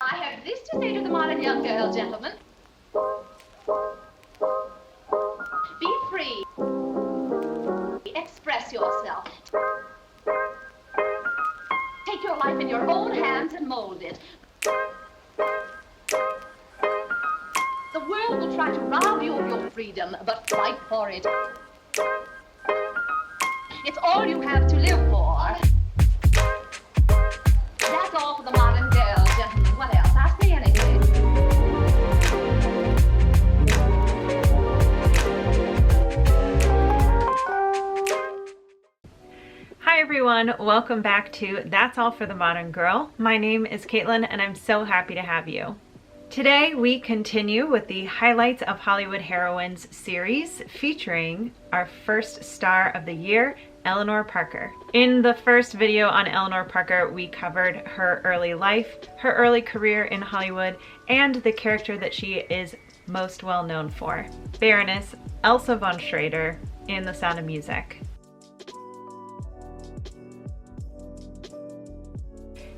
I have this to say to the modern young girl, gentlemen. Be free. Express yourself. Take your life in your own hands and mold it. The world will try to rob you of your freedom, but fight for it. It's all you have to live for. That's all for the modern girl, gentlemen. What else? Ask me anything. Hi everyone, welcome back to That's All for the Modern Girl. My name is Caitlin and I'm so happy to have you. Today we continue with the Highlights of Hollywood Heroines series featuring our first star of the year, Eleanor Parker. In the first video on Eleanor Parker, we covered her early life, her early career in Hollywood, and the character that she is most well known for, Baroness Elsa von Schrader in The Sound of Music.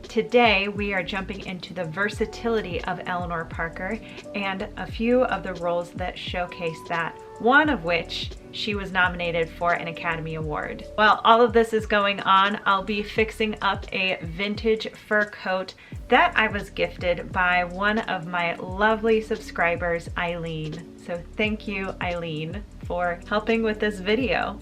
Today, we are jumping into the versatility of Eleanor Parker and a few of the roles that showcase that, one of which she was nominated for an Academy Award. While all of this is going on, I'll be fixing up a vintage fur coat that I was gifted by one of my lovely subscribers, Eileen. So thank you, Eileen, for helping with this video.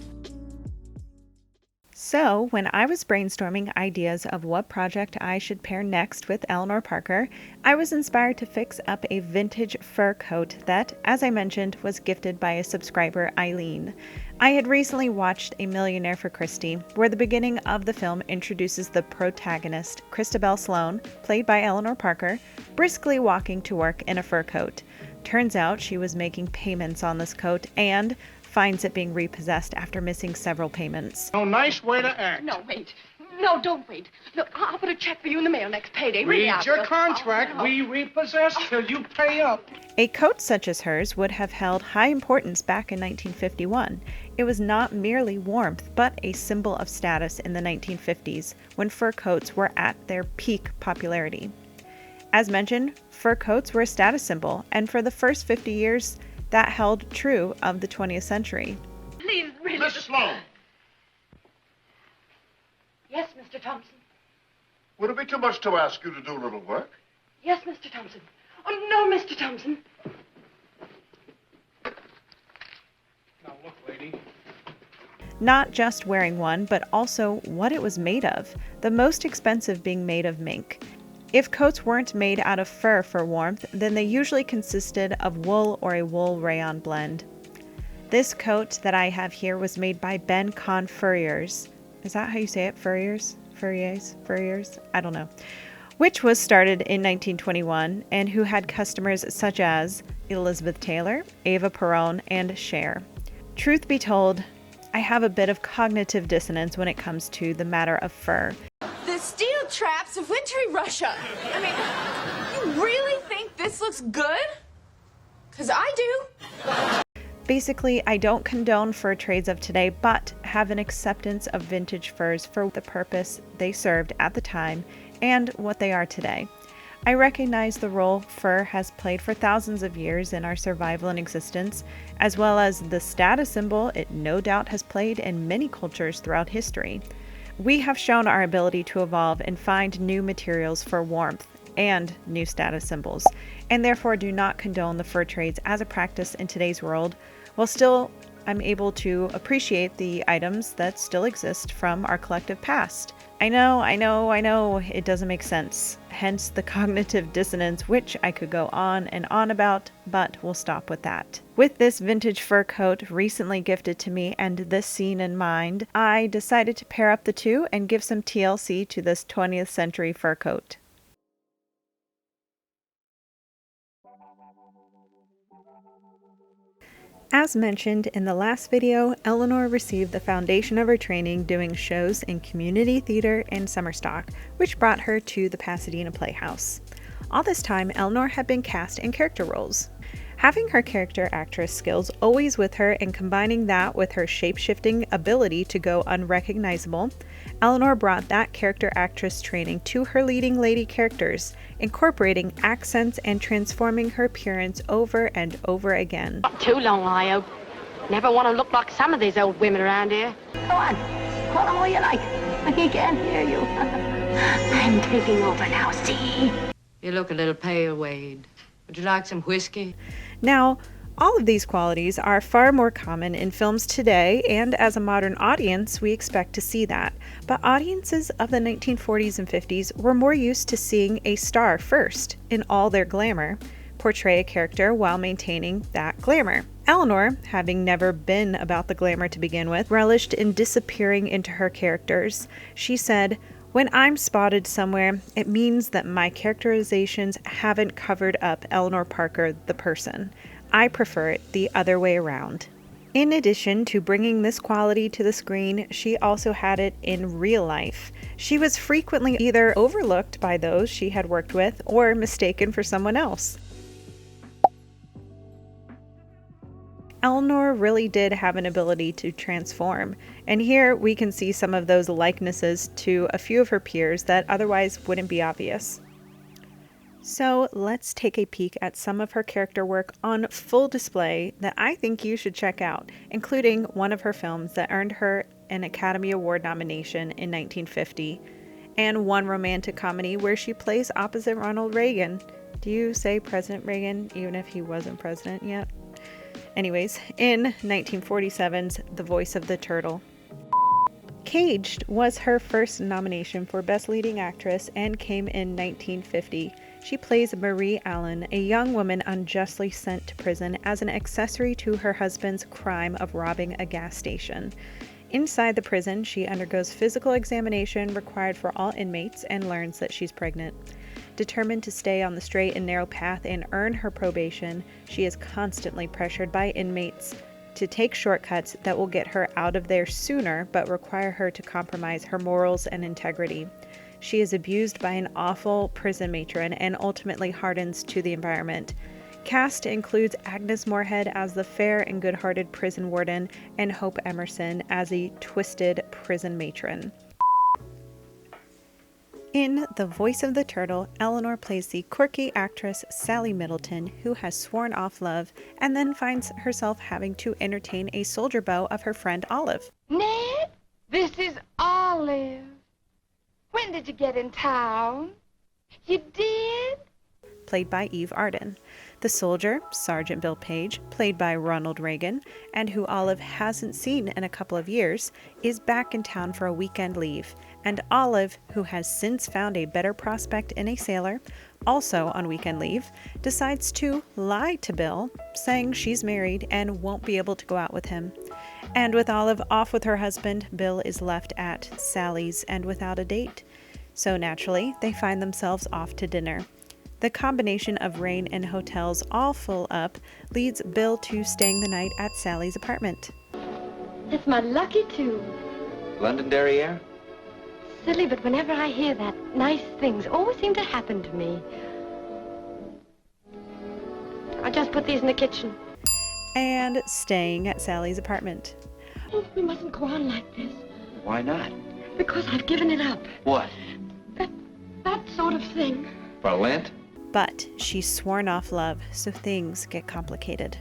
So when I was brainstorming ideas of what project I should pair next with Eleanor Parker, I was inspired to fix up a vintage fur coat that, as I mentioned, was gifted by a subscriber, Eileen. I had recently watched A Millionaire for Christie, where the beginning of the film introduces the protagonist, Christabel Sloane, played by Eleanor Parker, briskly walking to work in a fur coat. Turns out she was making payments on this coat and finds it being repossessed after missing several payments. No nice way to act. No, wait. No, don't wait. Look, I'll put a check for you in the mail next payday. Read your contract. Oh, no. We repossess till you pay up. A coat such as hers would have held high importance back in 1951. It was not merely warmth, but a symbol of status in the 1950s, when fur coats were at their peak popularity. As mentioned, fur coats were a status symbol, and for the first 50 years, that held true of the 20th century. Please, really. Miss Sloane. Yes, Mr. Thompson. Would it be too much to ask you to do a little work? Yes, Mr. Thompson. Oh, no, Mr. Thompson. Now look, lady. Not just wearing one, but also what it was made of, the most expensive being made of mink. If coats weren't made out of fur for warmth, then they usually consisted of wool or a wool rayon blend. This coat that I have here was made by Ben Con Furriers. Is that how you say it? Furriers? Furriers? I don't know. Which was started in 1921 and who had customers such as Elizabeth Taylor, Ava Perón, and Cher. Truth be told, I have a bit of cognitive dissonance when it comes to the matter of fur. The steel traps of wintry Russia. I mean, you really think this looks good? 'Cause I do. Basically, I don't condone fur trades of today, but have an acceptance of vintage furs for the purpose they served at the time and what they are today. I recognize the role fur has played for thousands of years in our survival and existence, as well as the status symbol it no doubt has played in many cultures throughout history. We have shown our ability to evolve and find new materials for warmth and new status symbols, and therefore do not condone the fur trades as a practice in today's world, while still I'm able to appreciate the items that still exist from our collective past. I know, it doesn't make sense, hence the cognitive dissonance, which I could go on and on about, but we'll stop with that. With this vintage fur coat recently gifted to me and this scene in mind, I decided to pair up the two and give some TLC to this 20th century fur coat. As mentioned in the last video, Eleanor received the foundation of her training doing shows in community theater and summer stock, which brought her to the Pasadena Playhouse. All this time, Eleanor had been cast in character roles. Having her character actress skills always with her and combining that with her shape-shifting ability to go unrecognizable, Eleanor brought that character actress training to her leading lady characters, incorporating accents and transforming her appearance over and over again. Not too long, I hope. Never want to look like some of these old women around here. Go on. Call him all you like. He can't hear you. I'm taking over now, see? You look a little pale, Wade. Would you like some whiskey? Now, all of these qualities are far more common in films today, and as a modern audience, we expect to see that. But audiences of the 1940s and 50s were more used to seeing a star first, in all their glamour, portray a character while maintaining that glamour. Eleanor, having never been about the glamour to begin with, relished in disappearing into her characters. She said, "When I'm spotted somewhere, it means that my characterizations haven't covered up Eleanor Parker, the person. I prefer it the other way around." In addition to bringing this quality to the screen, she also had it in real life. She was frequently either overlooked by those she had worked with or mistaken for someone else. Eleanor really did have an ability to transform, and here we can see some of those likenesses to a few of her peers that otherwise wouldn't be obvious. So let's take a peek at some of her character work on full display that I think you should check out, including one of her films that earned her an Academy Award nomination in 1950, and one romantic comedy where she plays opposite Ronald Reagan. Do you say President Reagan even if he wasn't president yet? Anyways, in 1947's The Voice of the Turtle. Caged was her first nomination for Best Leading Actress and came in 1950. She plays Marie Allen, a young woman unjustly sent to prison as an accessory to her husband's crime of robbing a gas station. Inside the prison, she undergoes physical examination required for all inmates and learns that she's pregnant. Determined to stay on the straight and narrow path and earn her probation, she is constantly pressured by inmates to take shortcuts that will get her out of there sooner but require her to compromise her morals and integrity. She is abused by an awful prison matron and ultimately hardens to the environment. Cast includes Agnes Moorehead as the fair and good-hearted prison warden and Hope Emerson as a twisted prison matron. In The Voice of the Turtle, Eleanor plays the quirky actress Sally Middleton, who has sworn off love and then finds herself having to entertain a soldier beau of her friend Olive. Ned, this is Olive. When did you get in town? You did? Played by Eve Arden. The soldier, Sergeant Bill Page, played by Ronald Reagan, and who Olive hasn't seen in a couple of years, is back in town for a weekend leave. And Olive, who has since found a better prospect in a sailor, also on weekend leave, decides to lie to Bill, saying she's married and won't be able to go out with him. And with Olive off with her husband, Bill is left at Sally's and without a date. So naturally, they find themselves off to dinner. The combination of rain and hotels all full up leads Bill to staying the night at Sally's apartment. It's my lucky tune. Londonderry air? Silly, but whenever I hear that, nice things always seem to happen to me. I'll just put these in the kitchen. And staying at Sally's apartment. Oh, we mustn't go on like this. Why not? Because I've given it up. What? That sort of thing. For Lent? But she's sworn off love, so things get complicated.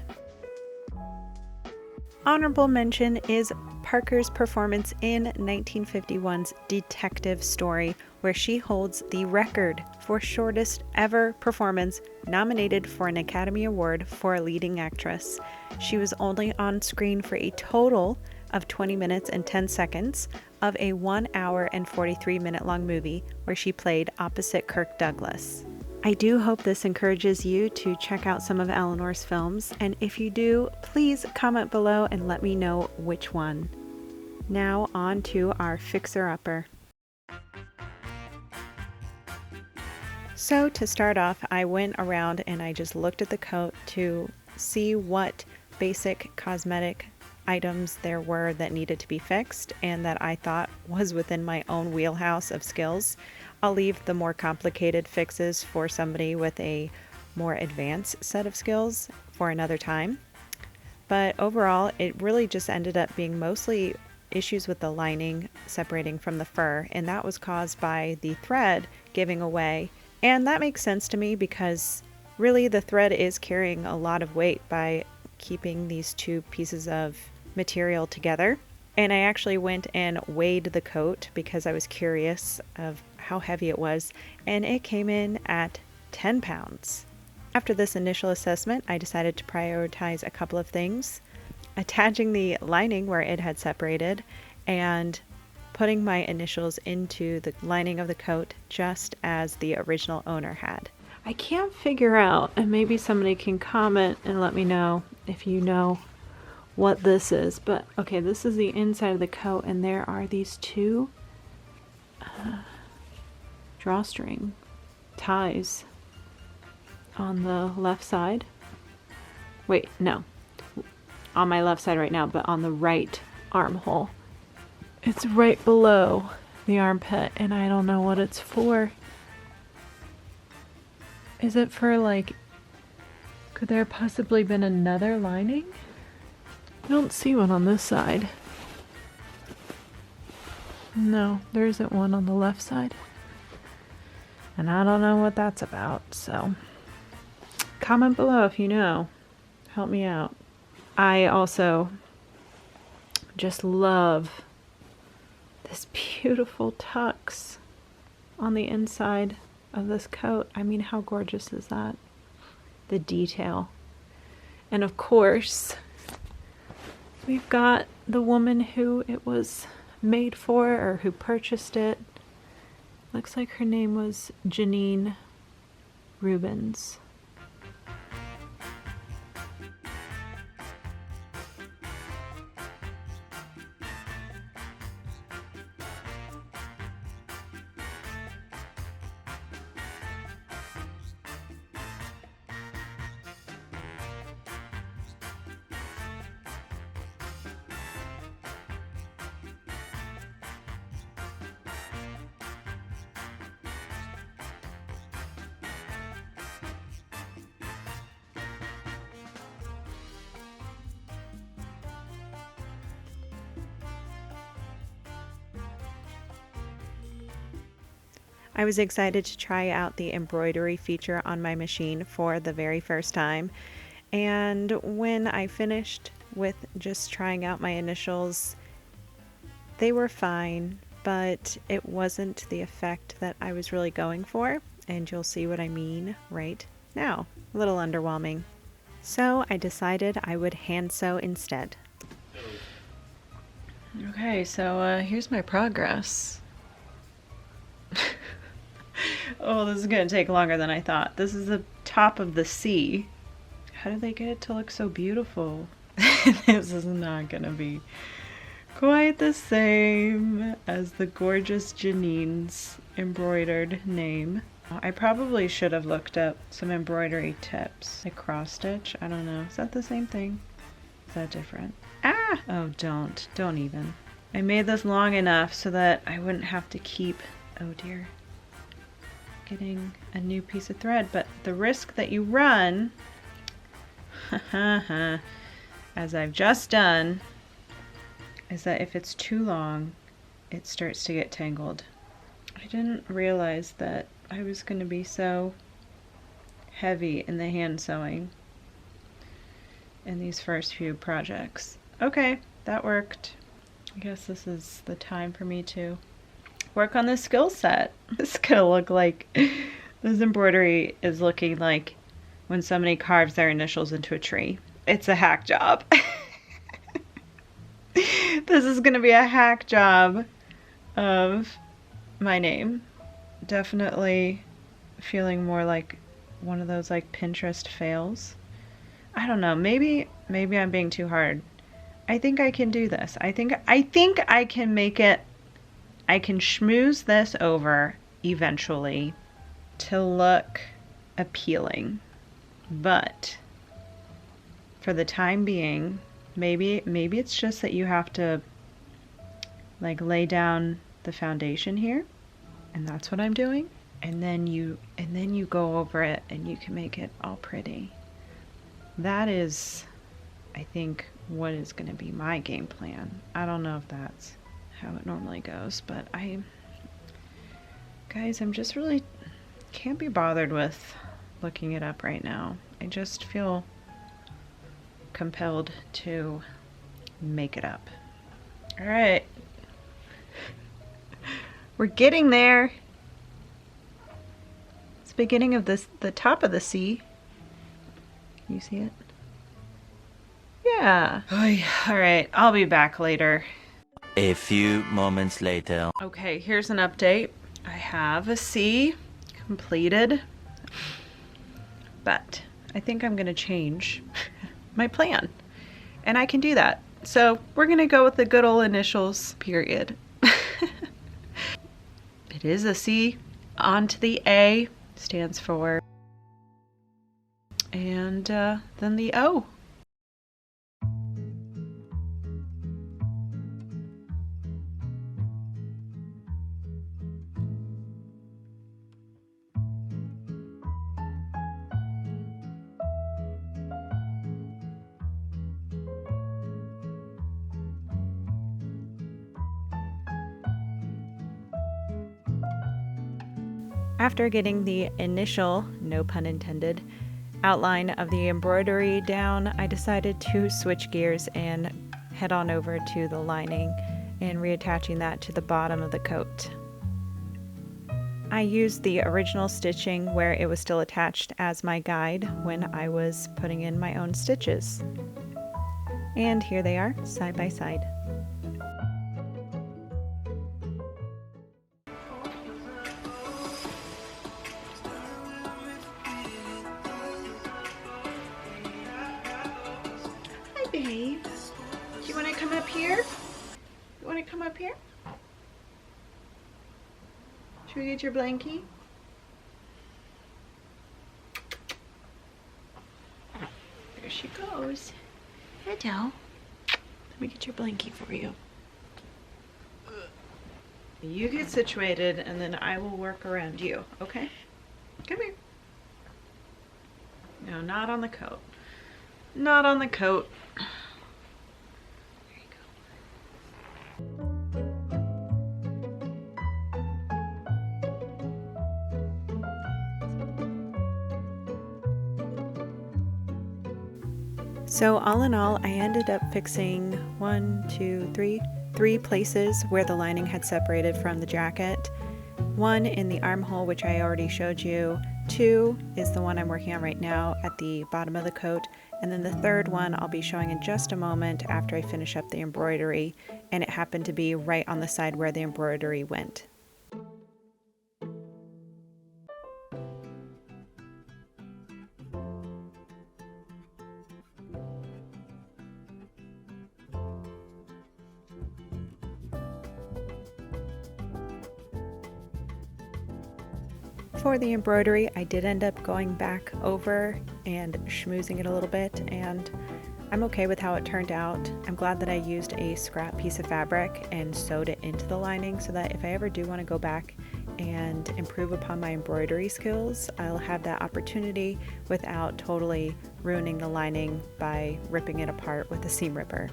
Honorable mention is Parker's performance in 1951's Detective Story, where she holds the record for shortest ever performance nominated for an Academy Award for a leading actress. She was only on screen for a total of 20 minutes and 10 seconds of a 1 hour and 43 minute long movie where she played opposite Kirk Douglas. I do hope this encourages you to check out some of Eleanor's films, and if you do, please comment below and let me know which one. Now on to our fixer-upper. So to start off, I went around and I just looked at the coat to see what basic cosmetic items there were that needed to be fixed and that I thought was within my own wheelhouse of skills. I'll leave the more complicated fixes for somebody with a more advanced set of skills for another time. But overall, it really just ended up being mostly issues with the lining separating from the fur, and that was caused by the thread giving away. And that makes sense to me because really the thread is carrying a lot of weight by keeping these two pieces of material together. And I actually went and weighed the coat because I was curious of how heavy it was, and it came in at 10 pounds. After this initial assessment, I decided to prioritize a couple of things: attaching the lining where it had separated and putting my initials into the lining of the coat just as the original owner had. I can't figure out, and maybe somebody can comment and let me know if you know what this is, but okay, this is the inside of the coat, and there are these two drawstring ties on the left side. Wait, no, on my left side right now, but on the right armhole. It's right below the armpit, and I don't know what it's for. Is it for, like, could there possibly been another lining? I don't see one on this side. No, there isn't one on the left side. And I don't know what that's about, so comment below if you know. Help me out. I also just love this beautiful tux on the inside of this coat. I mean, how gorgeous is that? The detail. And of course, we've got the woman who it was made for, or who purchased it. Looks like her name was Janine Rubens. I was excited to try out the embroidery feature on my machine for the very first time, and when I finished with just trying out my initials, they were fine, but it wasn't the effect that I was really going for, and you'll see what I mean right now. A little underwhelming. So I decided I would hand sew instead. Okay, so here's my progress. Oh, this is going to take longer than I thought. This is the top of the C. How did they get it to look so beautiful? This is not going to be quite the same as the gorgeous Janine's embroidered name. I probably should have looked up some embroidery tips. Like cross stitch? I don't know. Is that the same thing? Is that different? Ah! Oh, don't even. I made this long enough so that I wouldn't have to keep, oh dear, getting a new piece of thread. But the risk that you run, as I've just done, is that if it's too long, it starts to get tangled. I didn't realize that I was going to be so heavy in the hand sewing in these first few projects. Okay, that worked. I guess this is the time for me to work on this skill set. This is gonna look like, this embroidery is looking like when somebody carves their initials into a tree. It's a hack job. This is gonna be a hack job of my name. Definitely feeling more like one of those like Pinterest fails. I don't know, maybe I'm being too hard. I think I can do this. I think I can make it, I can schmooze this over eventually to look appealing. But for the time being, maybe it's just that you have to like lay down the foundation here, and that's what I'm doing. and then you go over it and you can make it all pretty. That is, I think, what is going to be my game plan. I don't know if that's how it normally goes, but guys, I'm just really can't be bothered with looking it up right now. I just feel compelled to make it up. All right. We're getting there. It's the beginning of the top of the C. You see it? Yeah. All right, I'll be back later. A few moments later. Okay, here's an update. I have a C completed, but I think I'm gonna change my plan, and I can do that. So we're gonna go with the good old initials, period. It is a C. On to the A, stands for, and then the O. After getting the initial, no pun intended, outline of the embroidery down, I decided to switch gears and head on over to the lining and reattaching that to the bottom of the coat. I used the original stitching where it was still attached as my guide when I was putting in my own stitches. And here they are, side by side. Babe, do you want to come up here? You want to come up here? Should we get your blankie? There she goes. Hello. Let me get your blankie for you. You get situated and then I will work around you, okay? Come here. No, not on the coat. Not on the coat. There you go. So all in all, I ended up fixing 1, 2, 3 places where the lining had separated from the jacket. 1 in the armhole, which I already showed you. 2 is the one I'm working on right now at the bottom of the coat. And then the 3rd one I'll be showing in just a moment after I finish up the embroidery, and it happened to be right on the side where the embroidery went. For the embroidery, I did end up going back over and schmoozing it a little bit, and I'm okay with how it turned out. I'm glad that I used a scrap piece of fabric and sewed it into the lining so that if I ever do want to go back and improve upon my embroidery skills, I'll have that opportunity without totally ruining the lining by ripping it apart with a seam ripper.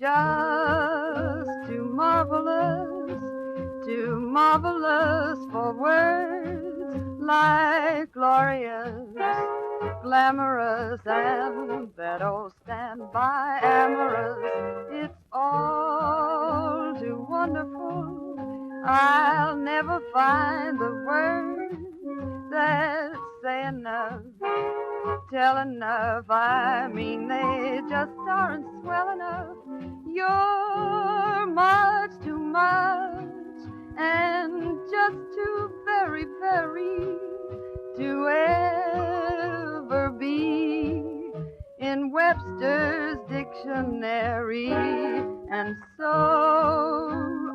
Just too marvelous for words, like glorious, glamorous, and that old standby amorous. It's all too wonderful. I'll never find the words that say enough, tell enough. I mean, they just aren't swell enough. You're much too much, and just too very, very to ever be in Webster's dictionary. And so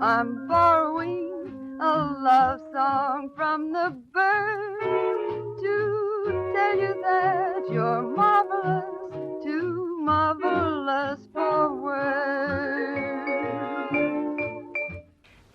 song from the birds to tell you that you're marvelous, too marvelous for words.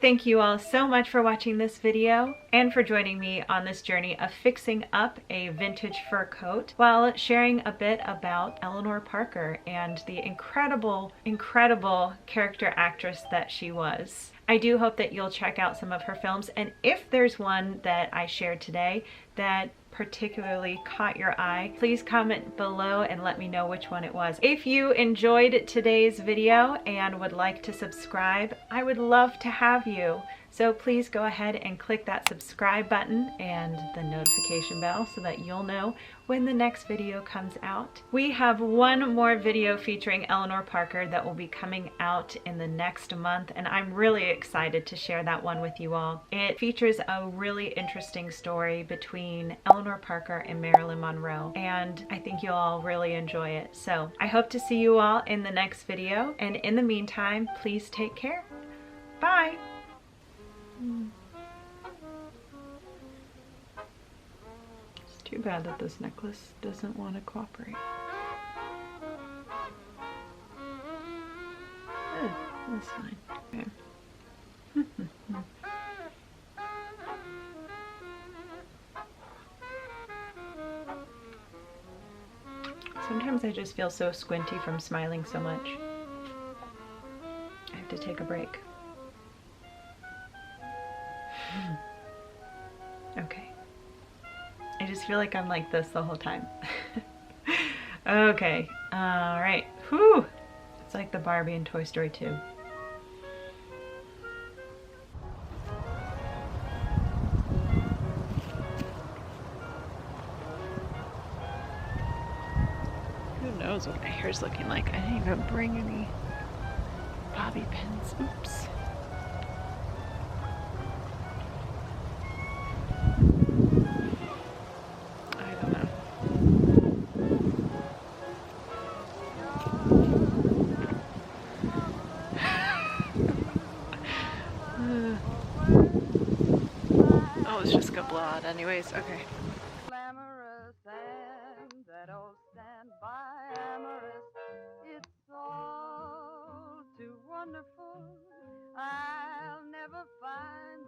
Thank you all so much for watching this video and for joining me on this journey of fixing up a vintage fur coat while sharing a bit about Eleanor Parker and the incredible, incredible character actress that she was. I do hope that you'll check out some of her films, and if there's one that I shared today that particularly caught your eye, please comment below and let me know which one it was. If you enjoyed today's video and would like to subscribe, I would love to have you. So please go ahead and click that subscribe button and the notification bell so that you'll know when the next video comes out. We have one more video featuring Eleanor Parker that will be coming out in the next month, and I'm really excited to share that one with you all. It features a really interesting story between Eleanor Parker and Marilyn Monroe, and I think you'll all really enjoy it. So I hope to see you all in the next video, and in the meantime, please take care. Bye! It's too bad that this necklace doesn't want to cooperate. That's fine. Okay. Sometimes I just feel so squinty from smiling so much. I have to take a break. Okay. I just feel like I'm like this the whole time. Okay. Alright. Whew! It's like the Barbie in Toy Story 2. Who knows what my hair's looking like? I didn't even bring any bobby pins. Oops. Oh, it's just gonna blow out anyways. Okay. Glamorous and that old standby amorous. It's all too wonderful.